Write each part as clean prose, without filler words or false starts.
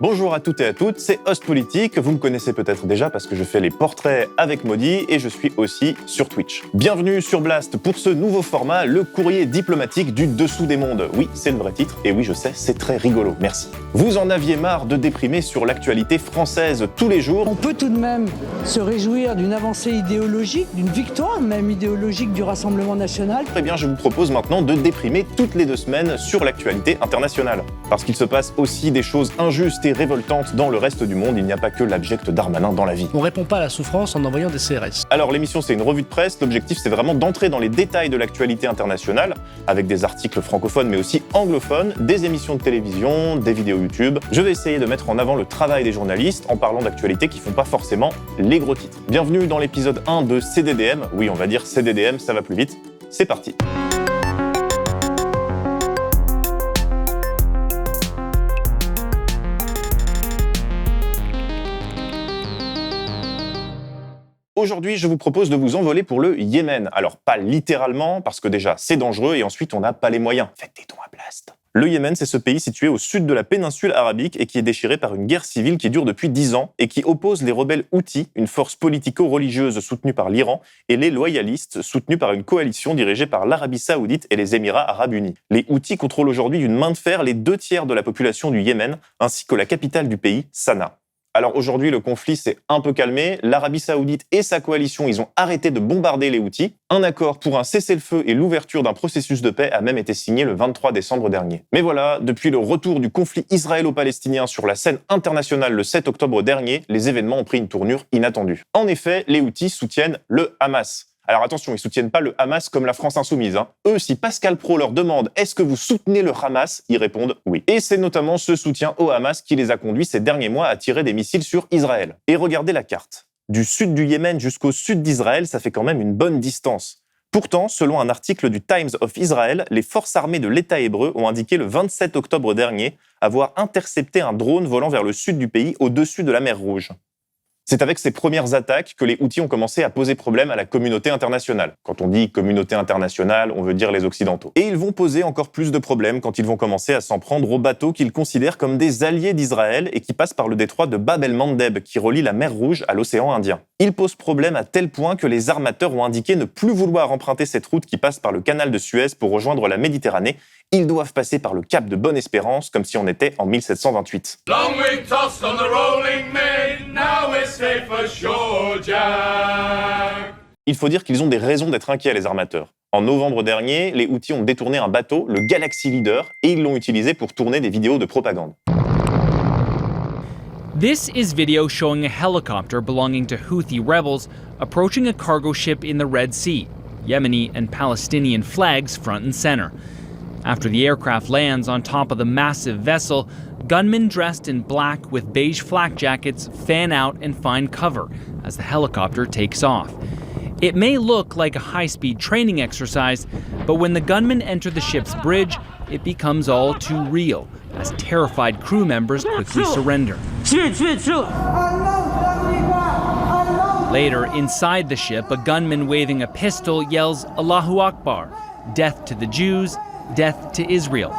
Bonjour à toutes et à toutes, c'est Ostpolitique. Vous me connaissez peut-être déjà parce que je fais les portraits avec Maudit et je suis aussi sur Twitch. Bienvenue sur Blast pour ce nouveau format, le courrier diplomatique du dessous des mondes. Oui, c'est le vrai titre et oui, je sais, c'est très rigolo, merci. Vous en aviez marre de déprimer sur l'actualité française tous les jours. On peut tout de même se réjouir d'une avancée idéologique, d'une victoire même idéologique du Rassemblement national. Eh bien, je vous propose maintenant de déprimer toutes les 2 semaines sur l'actualité internationale. Parce qu'il se passe aussi des choses injustes et révoltantes dans le reste du monde, il n'y a pas que l'abject Darmanin dans la vie. On répond pas à la souffrance en envoyant des CRS. Alors l'émission c'est une revue de presse, l'objectif c'est vraiment d'entrer dans les détails de l'actualité internationale, avec des articles francophones mais aussi anglophones, des émissions de télévision, des vidéos YouTube. Je vais essayer de mettre en avant le travail des journalistes en parlant d'actualités qui font pas forcément les gros titres. Bienvenue dans l'épisode 1 de CDDM, oui on va dire CDDM, ça va plus vite, c'est parti. Aujourd'hui, je vous propose de vous envoler pour le Yémen. Alors, pas littéralement, parce que déjà, c'est dangereux, et ensuite, on n'a pas les moyens. Faites des dons à Blast. Le Yémen, c'est ce pays situé au sud de la péninsule arabique et qui est déchiré par une guerre civile qui dure depuis 10 ans et qui oppose les rebelles Houthis, une force politico-religieuse soutenue par l'Iran, et les loyalistes, soutenus par une coalition dirigée par l'Arabie Saoudite et les Émirats Arabes Unis. Les Houthis contrôlent aujourd'hui d'une main de fer les 2/3 de la population du Yémen, ainsi que la capitale du pays, Sanaa. Alors aujourd'hui, le conflit s'est un peu calmé. L'Arabie Saoudite et sa coalition, ils ont arrêté de bombarder les Houthis. Un accord pour un cessez-le-feu et l'ouverture d'un processus de paix a même été signé le 23 décembre dernier. Mais voilà, depuis le retour du conflit israélo-palestinien sur la scène internationale le 7 octobre dernier, les événements ont pris une tournure inattendue. En effet, les Houthis soutiennent le Hamas. Alors attention, ils soutiennent pas le Hamas comme la France insoumise. Eux, si Pascal Praud leur demande « Est-ce que vous soutenez le Hamas ?», ils répondent « Oui ». Et c'est notamment ce soutien au Hamas qui les a conduits ces derniers mois à tirer des missiles sur Israël. Et regardez la carte. Du sud du Yémen jusqu'au sud d'Israël, ça fait quand même une bonne distance. Pourtant, selon un article du Times of Israel, les forces armées de l'État hébreu ont indiqué le 27 octobre dernier avoir intercepté un drone volant vers le sud du pays au-dessus de la mer Rouge. C'est avec ces premières attaques que les Houthis ont commencé à poser problème à la communauté internationale. Quand on dit communauté internationale, on veut dire les Occidentaux. Et ils vont poser encore plus de problèmes quand ils vont commencer à s'en prendre aux bateaux qu'ils considèrent comme des alliés d'Israël et qui passent par le détroit de Bab el-Mandeb, qui relie la mer Rouge à l'océan Indien. Ils posent problème à tel point que les armateurs ont indiqué ne plus vouloir emprunter cette route qui passe par le canal de Suez pour rejoindre la Méditerranée. Ils doivent passer par le cap de Bonne-Espérance comme si on était en 1728. Il faut dire qu'ils ont des raisons d'être inquiets, les armateurs. En novembre dernier, les Houthis ont détourné un bateau, le Galaxy Leader, et ils l'ont utilisé pour tourner des vidéos de propagande. This is video showing a helicopter belonging to Houthi rebels approaching a cargo ship in the Red Sea, Yemeni and Palestinian flags front and center. After the aircraft lands on top of the massive vessel, gunmen dressed in black with beige flak jackets fan out and find cover as the helicopter takes off. It may look like a high-speed training exercise, but when the gunmen enter the ship's bridge, it becomes all too real as terrified crew members quickly surrender. Later, inside the ship, a gunman waving a pistol yells Allahu Akbar, death to the Jews, death to Israel.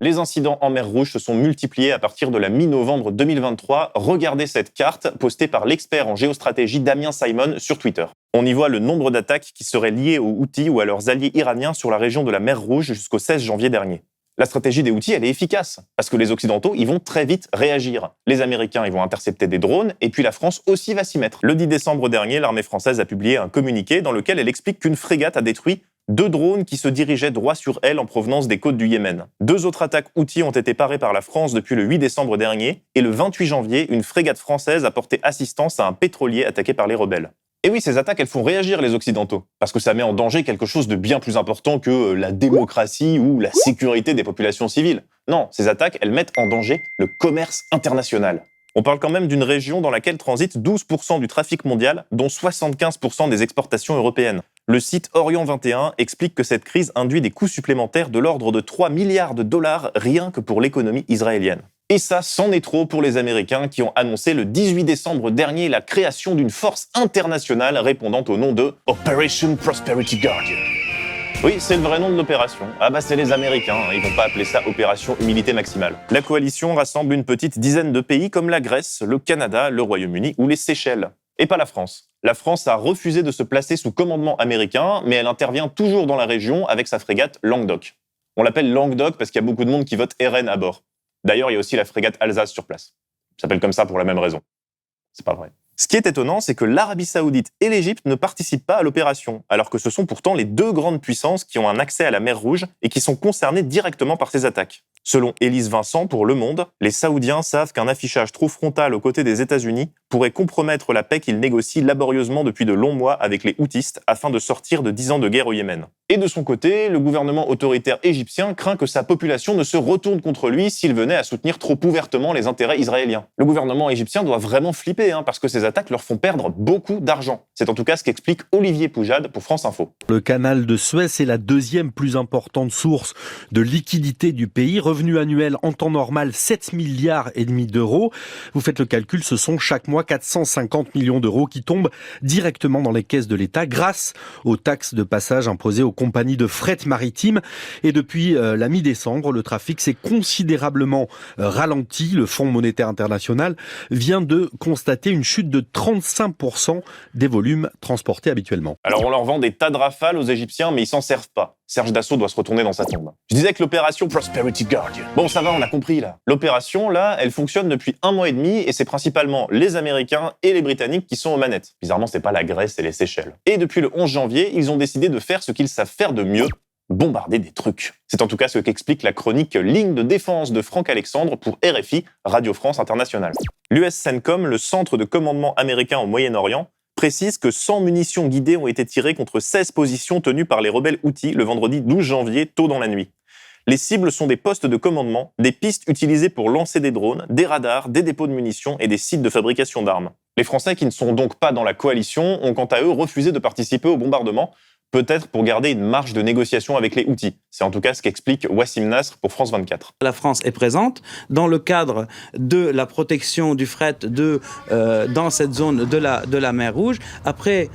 Les incidents en mer Rouge se sont multipliés à partir de la mi-novembre 2023. Regardez cette carte postée par l'expert en géostratégie Damien Simon sur Twitter. On y voit le nombre d'attaques qui seraient liées aux Houthis ou à leurs alliés iraniens sur la région de la mer Rouge jusqu'au 16 janvier dernier. La stratégie des Houthis, elle est efficace, parce que les Occidentaux, ils vont très vite réagir. Les Américains, ils vont intercepter des drones, et puis la France aussi va s'y mettre. Le 10 décembre dernier, l'armée française a publié un communiqué dans lequel elle explique qu'une frégate a détruit 2 drones qui se dirigeaient droit sur elle en provenance des côtes du Yémen. 2 autres attaques Houthis ont été parées par la France depuis le 8 décembre dernier, et le 28 janvier, une frégate française a porté assistance à un pétrolier attaqué par les rebelles. Et oui, ces attaques, elles font réagir les Occidentaux, parce que ça met en danger quelque chose de bien plus important que la démocratie ou la sécurité des populations civiles. Non, ces attaques, elles mettent en danger le commerce international. On parle quand même d'une région dans laquelle transite 12% du trafic mondial, dont 75% des exportations européennes. Le site Orient 21 explique que cette crise induit des coûts supplémentaires de l'ordre de 3 milliards de dollars rien que pour l'économie israélienne. Et ça, c'en est trop pour les Américains qui ont annoncé le 18 décembre dernier la création d'une force internationale répondant au nom de Operation Prosperity Guardian. Oui, c'est le vrai nom de l'opération. Ah bah c'est les Américains, hein. Ils vont pas appeler ça Opération Humilité Maximale. La coalition rassemble une petite dizaine de pays comme la Grèce, le Canada, le Royaume-Uni ou les Seychelles. Et pas la France. La France a refusé de se placer sous commandement américain, mais elle intervient toujours dans la région avec sa frégate Languedoc. On l'appelle Languedoc parce qu'il y a beaucoup de monde qui vote RN à bord. D'ailleurs, il y a aussi la frégate Alsace sur place. Ça s'appelle comme ça pour la même raison. C'est pas vrai. Ce qui est étonnant, c'est que l'Arabie Saoudite et l'Égypte ne participent pas à l'opération, alors que ce sont pourtant les deux grandes puissances qui ont un accès à la mer Rouge et qui sont concernées directement par ces attaques. Selon Élise Vincent pour Le Monde, les Saoudiens savent qu'un affichage trop frontal aux côtés des États-Unis pourrait compromettre la paix qu'ils négocient laborieusement depuis de longs mois avec les Houthis afin de sortir de 10 ans de guerre au Yémen. Et de son côté, le gouvernement autoritaire égyptien craint que sa population ne se retourne contre lui s'il venait à soutenir trop ouvertement les intérêts israéliens. Le gouvernement égyptien doit vraiment flipper, parce que ces attaques leur font perdre beaucoup d'argent. C'est en tout cas ce qu'explique Olivier Poujade pour France Info. Le canal de Suez est la deuxième plus importante source de liquidité du pays. Revenu annuel en temps normal 7 milliards et demi d'euros. Vous faites le calcul, ce sont chaque mois 450 millions d'euros qui tombent directement dans les caisses de l'État grâce aux taxes de passage imposées aux compagnies de fret maritime. Et depuis la mi-décembre, le trafic s'est considérablement ralenti. Le Fonds monétaire international vient de constater une chute de 35% des volumes transportés habituellement. Alors on leur vend des tas de rafales aux Égyptiens, mais ils s'en servent pas. Serge Dassault doit se retourner dans sa tombe. Je disais que l'opération Prosperity Guardian... Bon, ça va, on a compris, là. L'opération, là, elle fonctionne depuis 1 mois et demi, et c'est principalement les Américains et les Britanniques qui sont aux manettes. Bizarrement, c'est pas la Grèce et les Seychelles. Et depuis le 11 janvier, ils ont décidé de faire ce qu'ils savent faire de mieux, bombarder des trucs. C'est en tout cas ce qu'explique la chronique Ligne de défense de Franck Alexandre pour RFI, Radio France Internationale. L'US CENTCOM, le centre de commandement américain au Moyen-Orient, précise que 100 munitions guidées ont été tirées contre 16 positions tenues par les rebelles Houthis le vendredi 12 janvier, tôt dans la nuit. Les cibles sont des postes de commandement, des pistes utilisées pour lancer des drones, des radars, des dépôts de munitions et des sites de fabrication d'armes. Les Français, qui ne sont donc pas dans la coalition, ont quant à eux refusé de participer au bombardement, peut-être pour garder une marge de négociation avec les Houthis. C'est en tout cas ce qu'explique Wassim Nasr pour France 24. La France est présente dans le cadre de la protection du fret dans cette zone de la mer Rouge. Après,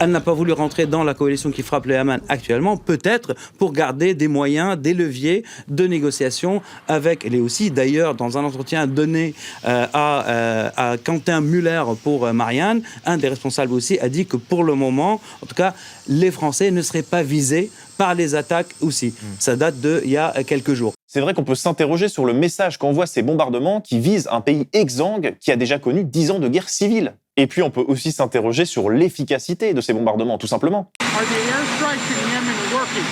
elle n'a pas voulu rentrer dans la coalition qui frappe le Yémen actuellement, peut-être pour garder des moyens, des leviers de négociation avec les Houthis. D'ailleurs, dans un entretien donné à Quentin Muller pour Marianne, un des responsables aussi a dit que pour le moment, en tout cas, les Français ne seraient pas visés par les attaques Houthis. Ça date d'il y a quelques jours. C'est vrai qu'on peut s'interroger sur le message qu'envoient ces bombardements qui visent un pays exsangue qui a déjà connu 10 ans de guerre civile. Et puis on peut aussi s'interroger sur l'efficacité de ces bombardements, tout simplement. Are the airstrikes in Yemen working?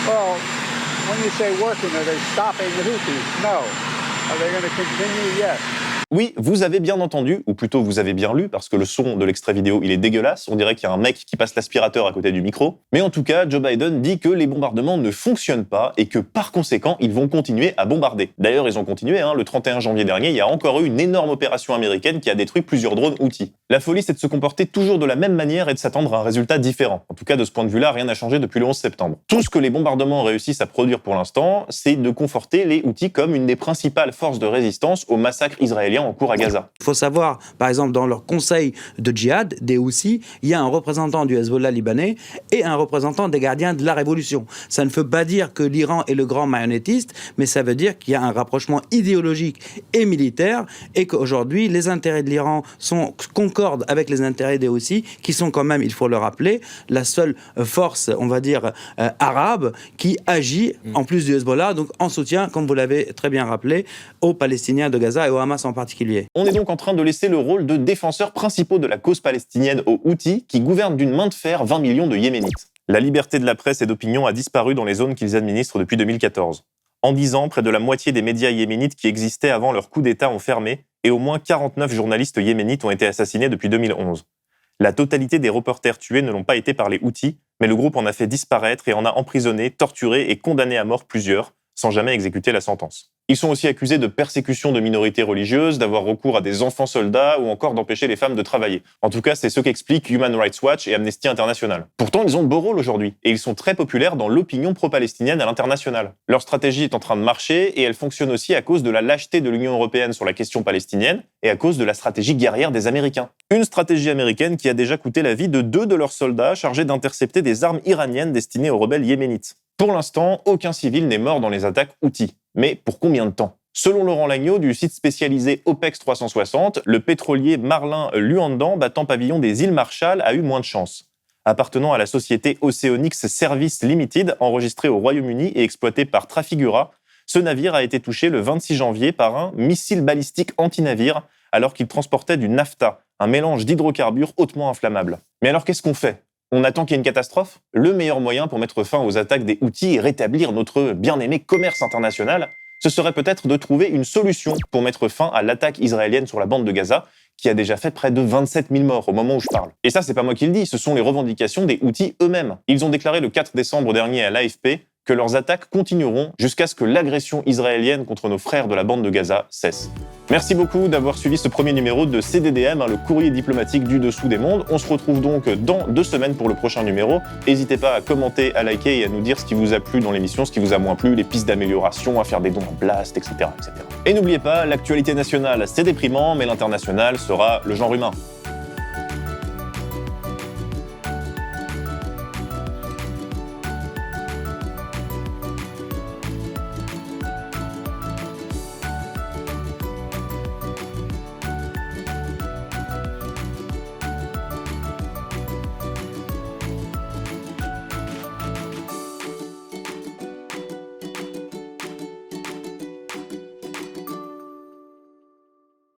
Well, when you say working, are they stopping the Houthis? No. Are they going to continue? Yes. Oui, vous avez bien entendu, ou plutôt vous avez bien lu, parce que le son de l'extrait vidéo, il est dégueulasse, on dirait qu'il y a un mec qui passe l'aspirateur à côté du micro. Mais en tout cas, Joe Biden dit que les bombardements ne fonctionnent pas et que par conséquent, ils vont continuer à bombarder. D'ailleurs, ils ont continué, le 31 janvier dernier, il y a encore eu une énorme opération américaine qui a détruit plusieurs drones Houthis. La folie, c'est de se comporter toujours de la même manière et de s'attendre à un résultat différent. En tout cas, de ce point de vue-là, rien n'a changé depuis le 11 septembre. Tout ce que les bombardements réussissent à produire pour l'instant, c'est de conforter les Houthis comme une des principales forces de résistance au massacre israélien en cours à Gaza. Il faut savoir, par exemple, dans leur conseil de djihad, des Houthis, il y a un représentant du Hezbollah libanais et un représentant des gardiens de la révolution. Ça ne veut pas dire que l'Iran est le grand marionnettiste, mais ça veut dire qu'il y a un rapprochement idéologique et militaire et qu'aujourd'hui, les intérêts de l'Iran concordent avec les intérêts des Houthis, qui sont quand même, il faut le rappeler, la seule force, on va dire, arabe qui agit, en plus du Hezbollah, donc en soutien, comme vous l'avez très bien rappelé, aux Palestiniens de Gaza et au Hamas en particulier. On est donc en train de laisser le rôle de défenseurs principaux de la cause palestinienne aux Houthis, qui gouvernent d'une main de fer 20 millions de Yéménites. La liberté de la presse et d'opinion a disparu dans les zones qu'ils administrent depuis 2014. En 10 ans, près de la moitié des médias yéménites qui existaient avant leur coup d'État ont fermé, et au moins 49 journalistes yéménites ont été assassinés depuis 2011. La totalité des reporters tués ne l'ont pas été par les Houthis, mais le groupe en a fait disparaître et en a emprisonné, torturé et condamné à mort plusieurs, sans jamais exécuter la sentence. Ils sont aussi accusés de persécution de minorités religieuses, d'avoir recours à des enfants soldats ou encore d'empêcher les femmes de travailler. En tout cas, c'est ce qu'expliquent Human Rights Watch et Amnesty International. Pourtant, ils ont beau rôle aujourd'hui, et ils sont très populaires dans l'opinion pro-palestinienne à l'international. Leur stratégie est en train de marcher, et elle fonctionne aussi à cause de la lâcheté de l'Union européenne sur la question palestinienne, et à cause de la stratégie guerrière des Américains. Une stratégie américaine qui a déjà coûté la vie de 2 de leurs soldats chargés d'intercepter des armes iraniennes destinées aux rebelles yéménites. Pour l'instant, aucun civil n'est mort dans les attaques Houthis. Mais pour combien de temps ? Selon Laurent Lagneau du site spécialisé OPEX 360, le pétrolier Marlin Luandan battant pavillon des îles Marshall a eu moins de chance. Appartenant à la société Oceonics Service Limited, enregistrée au Royaume-Uni et exploité par Trafigura, ce navire a été touché le 26 janvier par un missile balistique anti-navire alors qu'il transportait du nafta, un mélange d'hydrocarbures hautement inflammable. Mais alors qu'est-ce qu'on fait ? On attend qu'il y ait une catastrophe ? Le meilleur moyen pour mettre fin aux attaques des Houthis et rétablir notre bien-aimé commerce international, ce serait peut-être de trouver une solution pour mettre fin à l'attaque israélienne sur la bande de Gaza, qui a déjà fait près de 27 000 morts au moment où je parle. Et ça, c'est pas moi qui le dis, ce sont les revendications des Houthis eux-mêmes. Ils ont déclaré le 4 décembre dernier à l'AFP que leurs attaques continueront jusqu'à ce que l'agression israélienne contre nos frères de la bande de Gaza cesse. Merci beaucoup d'avoir suivi ce premier numéro de CDDM, le courrier diplomatique du dessous des mondes. On se retrouve donc dans 2 semaines pour le prochain numéro. N'hésitez pas à commenter, à liker et à nous dire ce qui vous a plu dans l'émission, ce qui vous a moins plu, les pistes d'amélioration, à faire des dons en blast, etc. etc. Et n'oubliez pas, l'actualité nationale, c'est déprimant, mais l'international sera le genre humain.